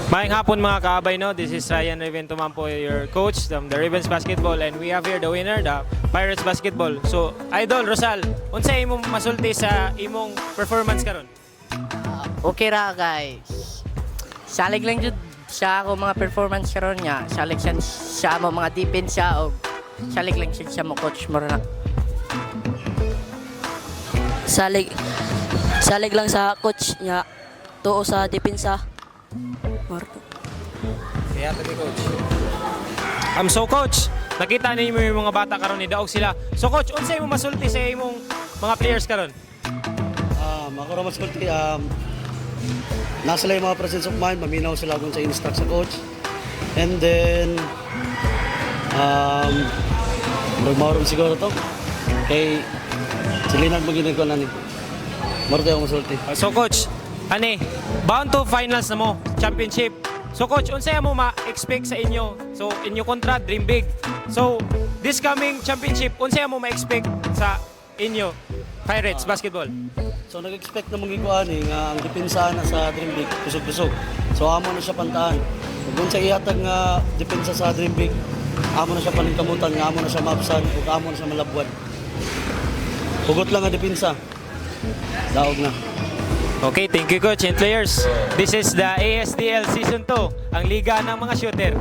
Maayong hapon mga kaabay, no? This is Ryan Reventuman po, your coach from the Ravens Basketball, and we have here the winner, the Pirates Basketball. So, Idol Rosal, unsa imong masulti sa imong performance karon? Okay ra guys. Salig lang jud siya ako mga performance karon niya. Salig siya mo mga defense siya o salig lang siya mo coach mo na. Salig salig lang sa coach niya. Tuo sa depensa. Marco. Kaya tabi coach. So coach, nakita ninyo yung mga bata karon ni daog sila. So coach, unsa imong masulti sa imong mga players karon? Ako raw masulti, nasa lang yung mga presence of mind, maminaw sila kung sa instruct sa coach. And then, magmauron siguro to. Kay Silinag mag-inag ko na ni. Marto yung masulti. So coach, ani, bound to finals na mo, championship. So coach, unsay mo ma-expect sa inyo? So inyo kontra dream big. So this coming championship, unsay mo ma-expect sa inyo Pirates Basketball? So nag-expect na mong ikuan nga ang depensa na sa Dream Big kusog-kusog. So amo na siya pantaan. Kung sa ihatag nga depensa sa Dream Big, amo na siya paningkamutan, nga amo na siya mapsan, ug amo na siya malabwan. Hugot lang nga depensa. Daog na. Okay, thank you coach and players. This is the ASDL Season 2, ang liga ng mga shooter.